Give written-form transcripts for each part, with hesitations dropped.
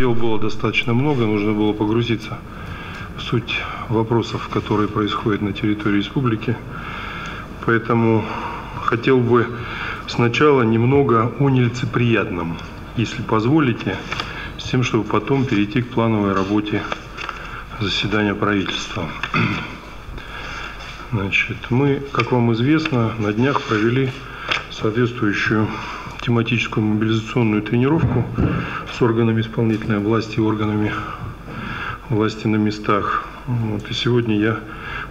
Дел было достаточно много, нужно было погрузиться в суть вопросов, которые происходят на территории республики. Поэтому хотел бы сначала немного о нелицеприятном, если позволите, с тем, чтобы потом перейти к плановой работе заседания правительства. Значит, мы, как вам известно, на днях провели соответствующую тематическую мобилизационную тренировку с органами исполнительной власти и органами власти на местах. И сегодня я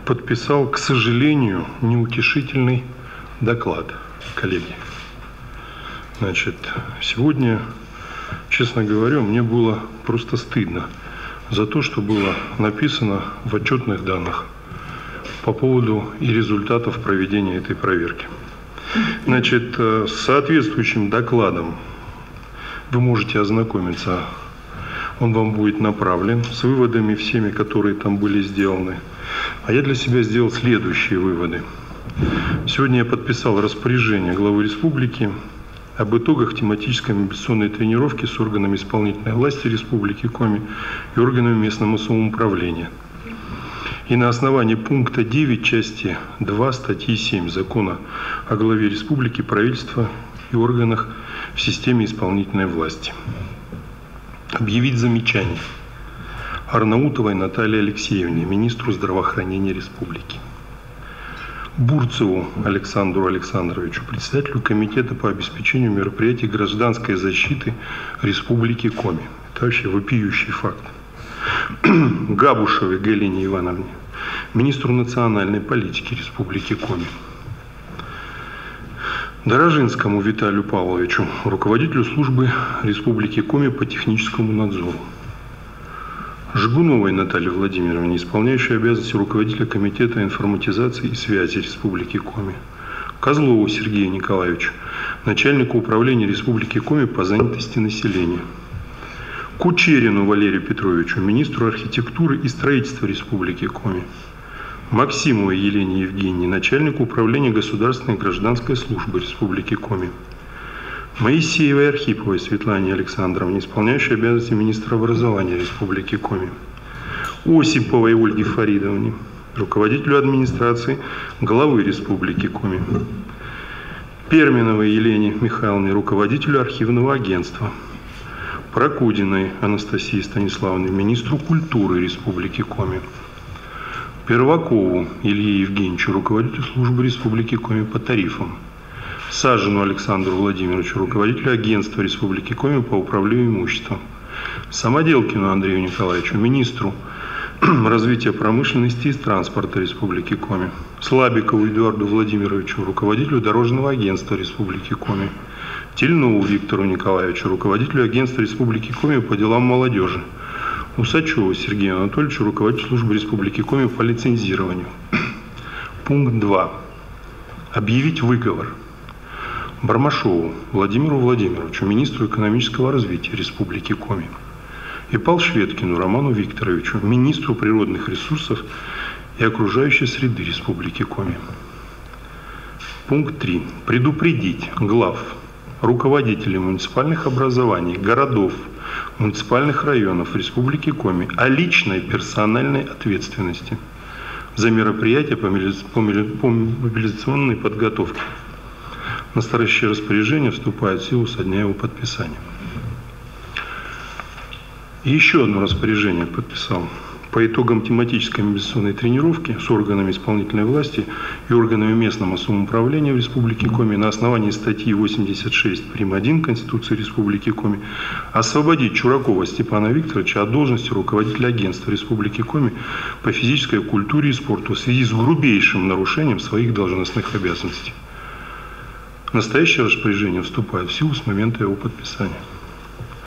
подписал, к сожалению, неутешительный доклад, коллеги. Значит, сегодня, честно говоря, мне было просто стыдно за то, что было написано в отчетных данных по поводу и результатов проведения этой проверки. Значит, с соответствующим докладом вы можете ознакомиться, он вам будет направлен с выводами всеми, которые там были сделаны. А я для себя сделал следующие выводы. Сегодня я подписал распоряжение главы республики об итогах тематической мобилизационной тренировки с органами исполнительной власти Республики Коми и органами местного самоуправления. И на основании пункта 9 части 2 статьи 7 Закона о главе республики, правительства и органах в системе исполнительной власти объявить замечание Арнаутовой Наталье Алексеевне, министру здравоохранения республики, Бурцеву Александру Александровичу, председателю комитета по обеспечению мероприятий гражданской защиты Республики Коми. Это вообще вопиющий факт. Габушевой Галине Ивановне, министру национальной политики Республики Коми. Дорожинскому Виталию Павловичу, руководителю службы Республики Коми по техническому надзору. Жгуновой Наталье Владимировне, исполняющей обязанности руководителя комитета информатизации и связи Республики Коми. Козлову Сергею Николаевичу, начальнику управления Республики Коми по занятости населения. Кучерину Валерию Петровичу, министру архитектуры и строительства Республики Коми. Максимовой Елене Евгеньевне, начальнику управления государственной и гражданской службы Республики Коми. Моисеевой Архиповой Светлане Александровне, исполняющей обязанности министра образования Республики Коми. Осиповой Ольге Фаридовне, руководителю администрации главы Республики Коми. Перминовой Елене Михайловне, руководителю архивного агентства. Прокудиной Анастасии Станиславовне, министру культуры Республики Коми. Первакову Илье Евгеньевичу, руководителю службы Республики Коми по тарифам. Сажину Александру Владимировичу, руководителю агентства Республики Коми по управлению имуществом. Самоделкину Андрею Николаевичу, министру развития промышленности и транспорта Республики Коми. Слабикову Эдуарду Владимировичу, руководителю дорожного агентства Республики Коми. Тельнову Виктору Николаевичу, руководителю агентства Республики Коми по делам молодежи. Усачеву Сергею Анатольевичу, руководителю службы Республики Коми по лицензированию. Пункт 2. Объявить выговор Бармашову Владимиру Владимировичу, министру экономического развития Республики Коми. И Полшветкину Роману Викторовичу, министру природных ресурсов и окружающей среды Республики Коми. Пункт 3. Предупредить глав, руководителей муниципальных образований, городов, муниципальных районов Республики Коми о личной персональной ответственности за мероприятия по мобилизационной подготовке. Настоящее распоряжение вступает в силу со дня его подписания. И еще одно распоряжение подписал. По итогам тематической мобилизационной тренировки с органами исполнительной власти и органами местного самоуправления в Республике Коми на основании статьи 86 прим. 1 Конституции Республики Коми освободить Чуракова Степана Викторовича от должности руководителя агентства Республики Коми по физической культуре и спорту в связи с грубейшим нарушением своих должностных обязанностей. Настоящее распоряжение вступает в силу с момента его подписания.